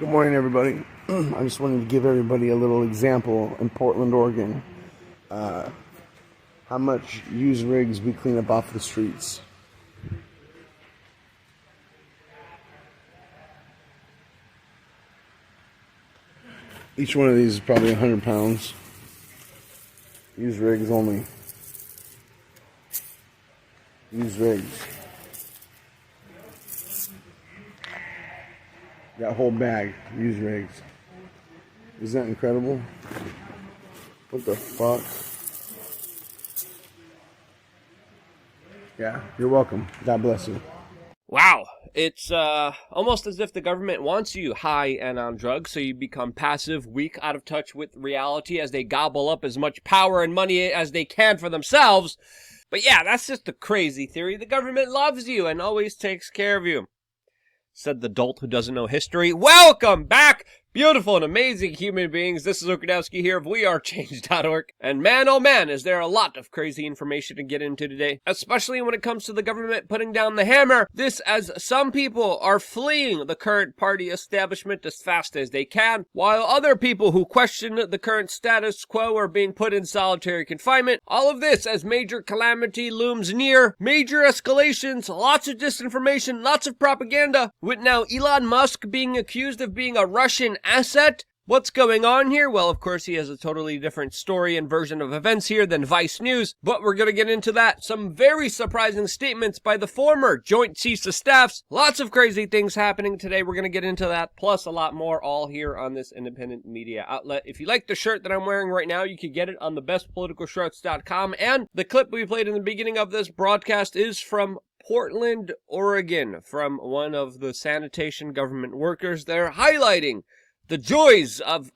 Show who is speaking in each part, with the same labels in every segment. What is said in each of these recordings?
Speaker 1: Good morning, everybody. I just wanted to give everybody a little example in Portland, Oregon. How much used rigs we clean up off the streets. Each one of these is probably 100 pounds. Used rigs only. Used rigs. That whole bag, used rigs. Isn't that incredible? What the fuck? Yeah, you're welcome. God bless you.
Speaker 2: Wow, it's almost as if the government wants you high and on drugs, so you become passive, weak, out of touch with reality as they gobble up as much power and money as they can for themselves. But yeah, that's just a crazy theory. The government loves you and always takes care of you, said the dolt who doesn't know history. Welcome back, beautiful and amazing human beings. This is Okradowski here of WeAreChange.org. And man, oh man, is there a lot of crazy information to get into today, especially when it comes to the government putting down the hammer. This as some people are fleeing the current party establishment as fast as they can, while other people who question the current status quo are being put in solitary confinement. All of this as major calamity looms near, major escalations, lots of disinformation, lots of propaganda, with now Elon Musk being accused of being a Russian asset. What's going on here? Well, of course, he has a totally different story and version of events here than Vice News, but we're going to get into that. Some very surprising statements by the former Joint Chiefs of Staffs. Lots of crazy things happening today. We're going to get into that, plus a lot more, all here on this independent media outlet. If you like the shirt that I'm wearing right now, you can get it on thebestpoliticalshirts.com, and the clip we played in the beginning of this broadcast is from Portland, Oregon, from one of the sanitation government workers there, highlighting the joys of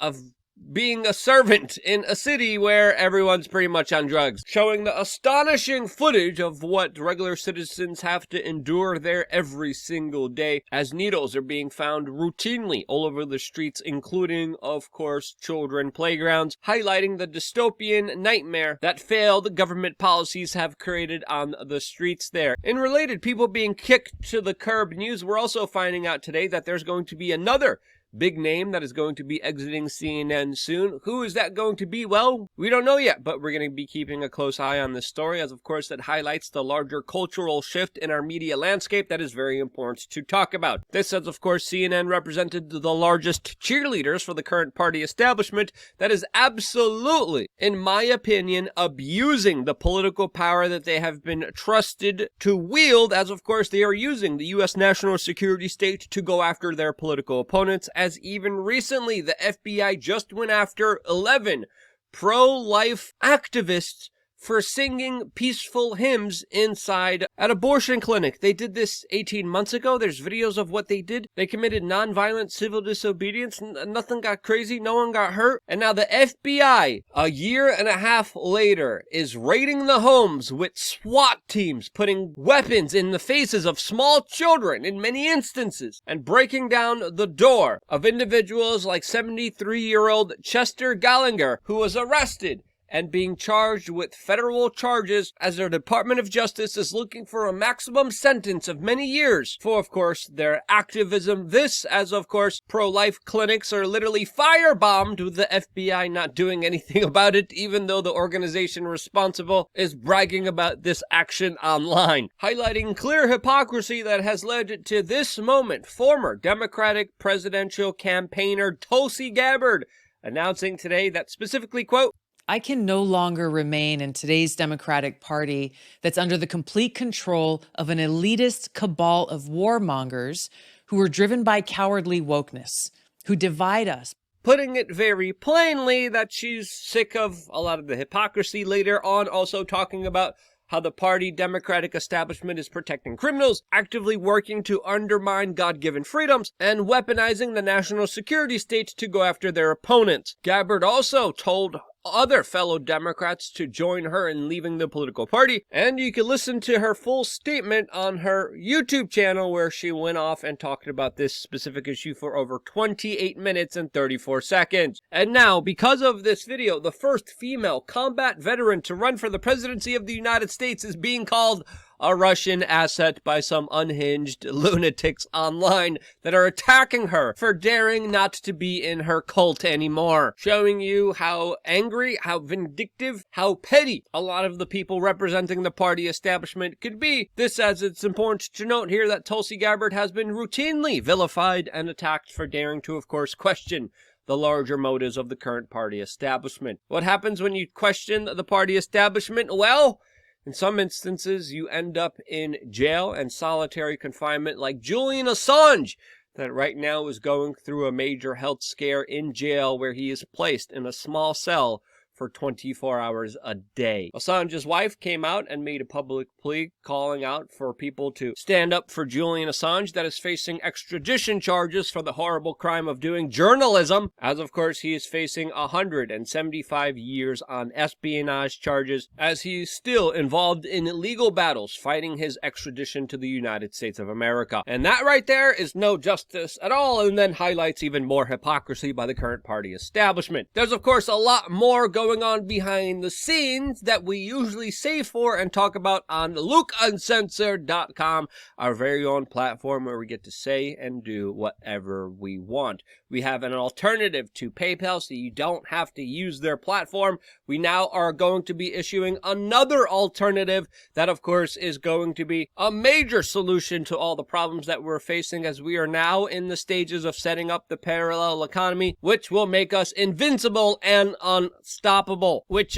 Speaker 2: being a servant in a city where everyone's pretty much on drugs, showing the astonishing footage of what regular citizens have to endure there every single day as needles are being found routinely all over the streets, including, of course, children playgrounds, highlighting the dystopian nightmare that failed government policies have created on the streets there. In related people being kicked to the curb news, we're also finding out today that there's going to be another big name that is going to be exiting CNN soon. Who is that going to be? Well, we don't know yet, but we're going to be keeping a close eye on this story, as of course that highlights the larger cultural shift in our media landscape that is very important to talk about. This as of course CNN represented the largest cheerleaders for the current party establishment that is absolutely, in my opinion, abusing the political power that they have been trusted to wield, as of course they are using the U.S. national security state to go after their political opponents, as even recently the FBI just went after 11 pro-life activists for singing peaceful hymns inside an abortion clinic. They did this 18 months ago. There's videos of what they did. They committed non-violent civil disobedience. Nothing got crazy. No one got hurt. And now the FBI, a year and a half later, is raiding the homes with SWAT teams, putting weapons in the faces of small children in many instances, and breaking down the door of individuals like 73-year-old Chester Gallagher, who was arrested and being charged with federal charges as their Department of Justice is looking for a maximum sentence of many years for, of course, their activism. This, as of course, pro-life clinics are literally firebombed with the FBI not doing anything about it, even though the organization responsible is bragging about this action online, highlighting clear hypocrisy that has led to this moment. Former Democratic presidential campaigner Tulsi Gabbard announcing today that specifically, quote,
Speaker 3: I can no longer remain in today's Democratic Party that's under the complete control of an elitist cabal of warmongers who are driven by cowardly wokeness, who divide us.
Speaker 2: Putting it very plainly that she's sick of a lot of the hypocrisy. Later on, also talking about how the party Democratic establishment is protecting criminals, actively working to undermine God-given freedoms, and weaponizing the national security state to go after their opponents. Gabbard also told other fellow Democrats to join her in leaving the political party, and you can listen to her full statement on her YouTube channel where she went off and talked about this specific issue for over 28 minutes and 34 seconds. And now, because of this video, the first female combat veteran to run for the presidency of the United States is being called a Russian asset by some unhinged lunatics online that are attacking her for daring not to be in her cult anymore, showing you how angry, how vindictive, how petty a lot of the people representing the party establishment could be. This, as it's important to note here that Tulsi Gabbard has been routinely vilified and attacked for daring to, of course, question the larger motives of the current party establishment. What happens when you question the party establishment? Well, in some instances, you end up in jail and solitary confinement like Julian Assange, that right now is going through a major health scare in jail where he is placed in a small cell for 24 hours a day. Assange's wife came out and made a public plea calling out for people to stand up for Julian Assange, that is facing extradition charges for the horrible crime of doing journalism, as of course he is facing 175 years on espionage charges, as he is still involved in legal battles fighting his extradition to the United States of America. And that right there is no justice at all, and then highlights even more hypocrisy by the current party establishment. There's of course a lot more going on behind the scenes that we usually save for and talk about on LukeUncensored.com, our very own platform where we get to say and do whatever we want. We have an alternative to PayPal, so you don't have to use their platform. We now are going to be issuing another alternative that, of course, is going to be a major solution to all the problems that we're facing, as we are now in the stages of setting up the parallel economy, which will make us invincible and unstoppable, which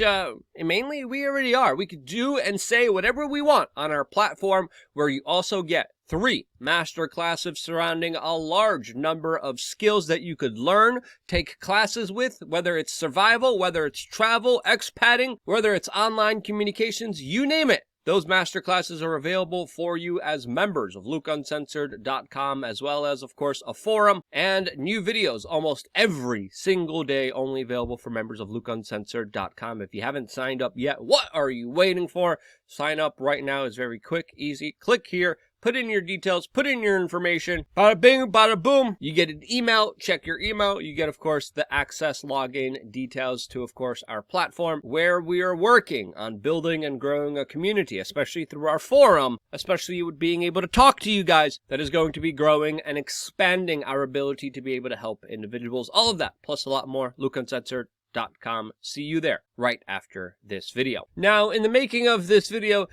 Speaker 2: mainly we already are. We could do and say whatever we want on our platform, where you also get 3 master classes surrounding a large number of skills that you could learn, take classes with, whether it's survival, whether it's travel, expatting, whether it's online communications, you name it. Those master classes are available for you as members of LukeUncensored.com, as well as, of course, a forum and new videos almost every single day, only available for members of LukeUncensored.com. If you haven't signed up yet, what are you waiting for? Sign up right now. It's very quick, easy. Click here. Put in your details, put in your information, bada bing, bada boom. You get an email, check your email. You get, of course, the access login details to, of course, our platform, where we are working on building and growing a community, especially through our forum, especially with being able to talk to you guys, that is going to be growing and expanding our ability to be able to help individuals. All of that, plus a lot more, LukeUncensored.com. See you there right after this video. Now, in the making of this video,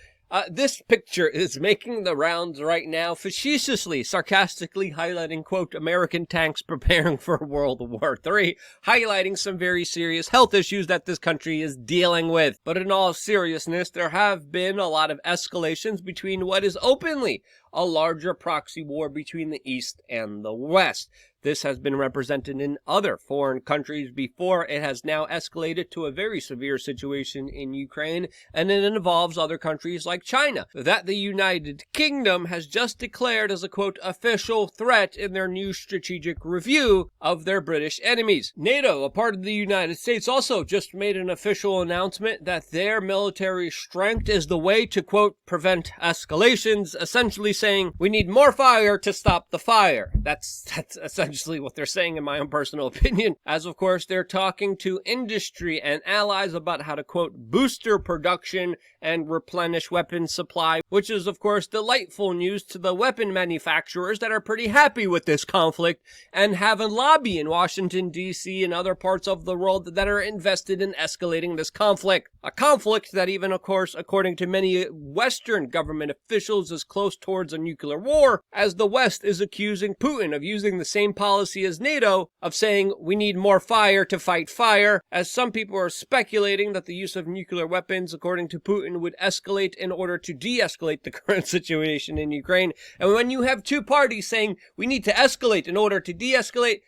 Speaker 2: this picture is making the rounds right now, facetiously, sarcastically highlighting, quote, American tanks preparing for World War III, highlighting some very serious health issues that this country is dealing with. But in all seriousness, there have been a lot of escalations between what is openly a larger proxy war between the East and the West. This has been represented in other foreign countries before. It has now escalated to a very severe situation in Ukraine, and it involves other countries like China, that the United Kingdom has just declared as a, quote, official threat in their new strategic review of their British enemies. NATO, a part of the United States, also just made an official announcement that their military strength is the way to, quote, prevent escalations, essentially saying we need more fire to stop the fire. That's essentially what they're saying, in my own personal opinion, as of course they're talking to industry and allies about how to, quote, booster production and replenish weapons supply, which is of course delightful news to the weapon manufacturers that are pretty happy with this conflict and have a lobby in Washington, D.C. and other parts of the world that are invested in escalating this conflict. A conflict that even, of course, according to many Western government officials, is close towards a nuclear war, as the West is accusing Putin of using the same policy as NATO, of saying we need more fire to fight fire, as some people are speculating that the use of nuclear weapons, according to Putin, would escalate in order to de-escalate the current situation in Ukraine. And when you have two parties saying we need to escalate in order to de-escalate,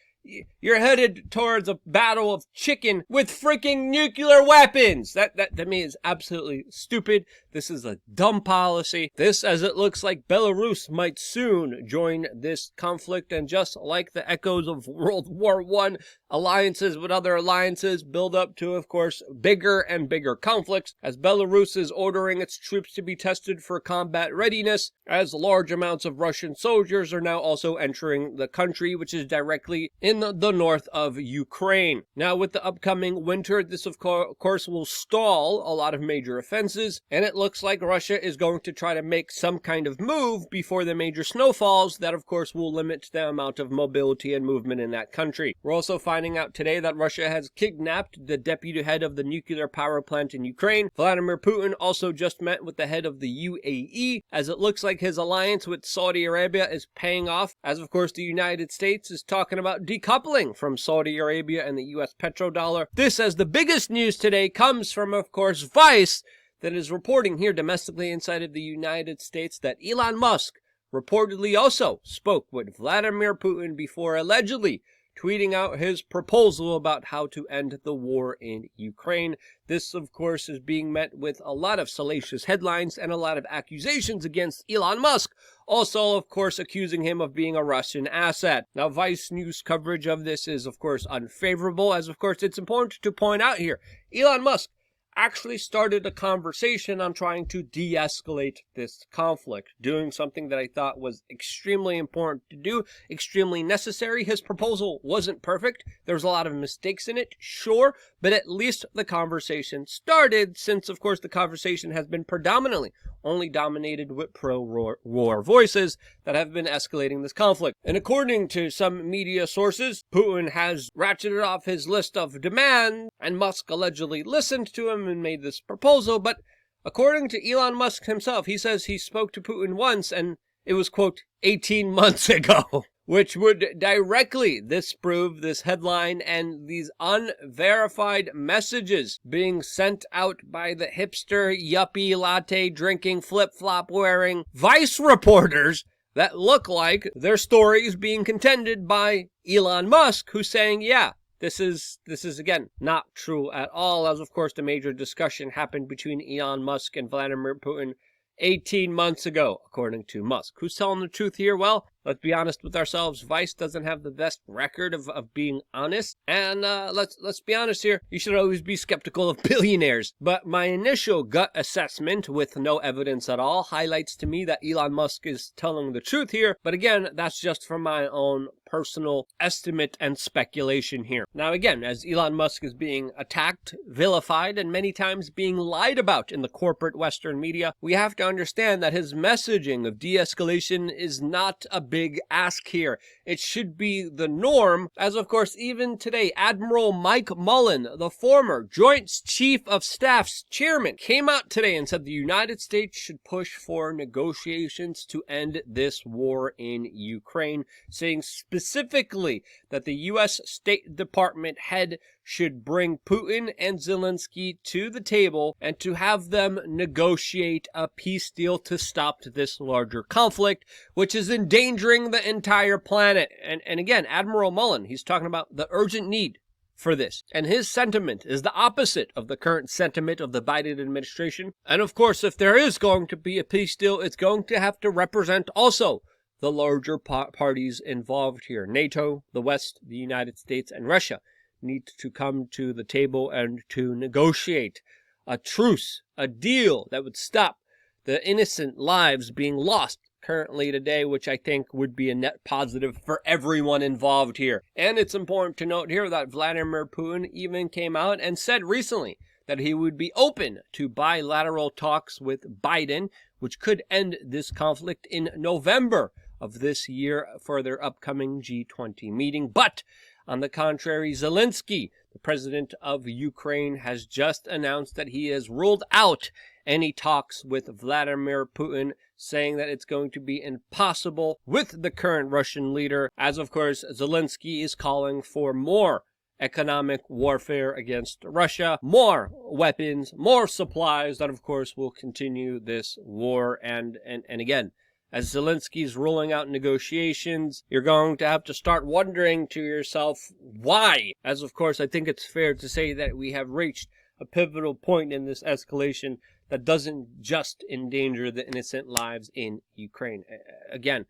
Speaker 2: you're headed towards a battle of chicken with freaking nuclear weapons. That to me is absolutely stupid. This is a dumb policy. This, as it looks like Belarus might soon join this conflict, and just like the echoes of World War I, alliances with other alliances build up to, of course, bigger and bigger conflicts, as Belarus is ordering its troops to be tested for combat readiness, as large amounts of Russian soldiers are now also entering the country, which is directly in in the north of Ukraine. Now, with the upcoming winter, this of course will stall a lot of major offenses, and it looks like Russia is going to try to make some kind of move before the major snowfalls that of course will limit the amount of mobility and movement in that country. We're also finding out today that Russia has kidnapped the deputy head of the nuclear power plant in Ukraine. Vladimir Putin also just met with the head of the UAE, as it looks like his alliance with Saudi Arabia is paying off, as of course the United States is talking about decoupling from Saudi Arabia and the US petrodollar. This, as the biggest news today, comes from of course Vice, that is reporting here domestically inside of the United States that Elon Musk reportedly also spoke with Vladimir Putin before allegedly tweeting out his proposal about how to end the war in Ukraine. This, of course, is being met with a lot of salacious headlines and a lot of accusations against Elon Musk, also, of course, accusing him of being a Russian asset. Now, Vice News coverage of this is, of course, unfavorable, as, of course, it's important to point out here, Elon Musk actually started a conversation on trying to de-escalate this conflict, doing something that I thought was extremely important to do, extremely necessary. His proposal wasn't perfect. There's a lot of mistakes in it, sure, but at least the conversation started, since, of course, the conversation has been predominantly only dominated with pro-war voices that have been escalating this conflict. And according to some media sources, Putin has ratcheted off his list of demands, and Musk allegedly listened to him and made this proposal, but according to Elon Musk himself, he says he spoke to Putin once, and it was, quote, 18 months ago, which would directly disprove this headline and these unverified messages being sent out by the hipster, yuppie, latte drinking, flip-flop wearing Vice reporters that look like their stories being contended by Elon Musk, who's saying, yeah, this is again not true at all, as of course the major discussion happened between Elon Musk and Vladimir Putin 18 months ago, according to Musk. Who's telling the truth here? Well, let's be honest with ourselves. Vice doesn't have the best record of being honest. And let's be honest here. You should always be skeptical of billionaires. But my initial gut assessment, with no evidence at all, highlights to me that Elon Musk is telling the truth here. But again, that's just from my own personal estimate and speculation here. Now again, as Elon Musk is being attacked, vilified, and many times being lied about in the corporate Western media, we have to understand that his messaging of de-escalation is not a big ask here. It should be the norm, as of course even today, Admiral Mike Mullen, the former Joint Chief of Staff's chairman, came out today and said the United States should push for negotiations to end this war in Ukraine, saying specifically that the U.S. State Department head should bring Putin and Zelensky to the table and to have them negotiate a peace deal to stop this larger conflict, which is endangering the entire planet. And again, Admiral Mullen, he's talking about the urgent need for this. And his sentiment is the opposite of the current sentiment of the Biden administration. And of course, if there is going to be a peace deal, it's going to have to represent also the larger parties involved here. NATO, the West, the United States, and Russia need to come to the table and to negotiate a truce, a deal that would stop the innocent lives being lost currently today, which I think would be a net positive for everyone involved here. And it's important to note here that Vladimir Putin even came out and said recently that he would be open to bilateral talks with Biden, which could end this conflict in November of this year for their upcoming G20 meeting. But on the contrary, Zelensky, the president of Ukraine, has just announced that he has ruled out any talks with Vladimir Putin, saying that it's going to be impossible with the current Russian leader, as of course Zelensky is calling for more economic warfare against Russia, more weapons, more supplies that of course will continue this war. And again, as Zelensky's rolling out negotiations, you're going to have to start wondering to yourself why. As of course, I think it's fair to say that we have reached a pivotal point in this escalation that doesn't just endanger the innocent lives in Ukraine. Again,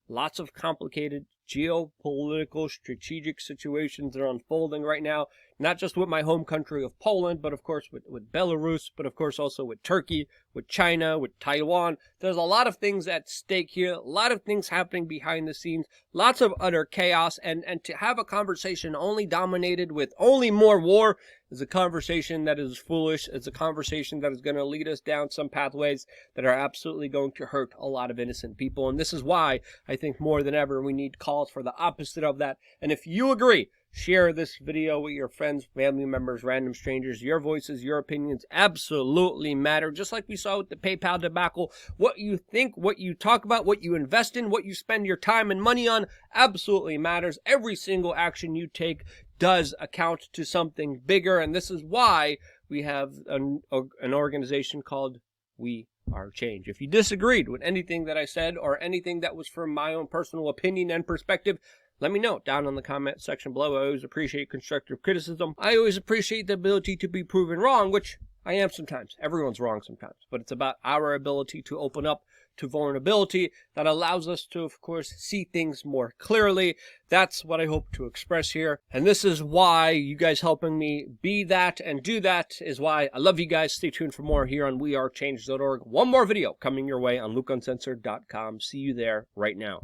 Speaker 2: lots of complicated geopolitical strategic situations that are unfolding right now, not just with my home country of Poland, but of course with Belarus, but of course also with Turkey, with China, with Taiwan. There's a lot of things at stake here, a lot of things happening behind the scenes, lots of utter chaos, and to have a conversation only dominated with only more war is a conversation that is foolish. It's a conversation that is going to lead us down some pathways that are absolutely going to hurt a lot of innocent people. And this is why I think more than ever we need calls for the opposite of that. And if you agree, share this video with your friends, family members, random strangers. Your voices, your opinions absolutely matter. Just like we saw with the PayPal debacle, what you think, what you talk about, what you invest in, what you spend your time and money on absolutely matters. Every single action you take does account to something bigger, and this is why we have an organization called We Are Change. If you disagreed with anything that I said or anything that was from my own personal opinion and perspective, let me know down in the comment section below. I always appreciate constructive criticism. I always appreciate the ability to be proven wrong, which I am sometimes. Everyone's wrong sometimes. But it's about our ability to open up to vulnerability that allows us to, of course, see things more clearly. That's what I hope to express here. And this is why you guys helping me be that and do that is why I love you guys. Stay tuned for more here on wearechange.org. One more video coming your way on lukeuncensored.com. See you there right now.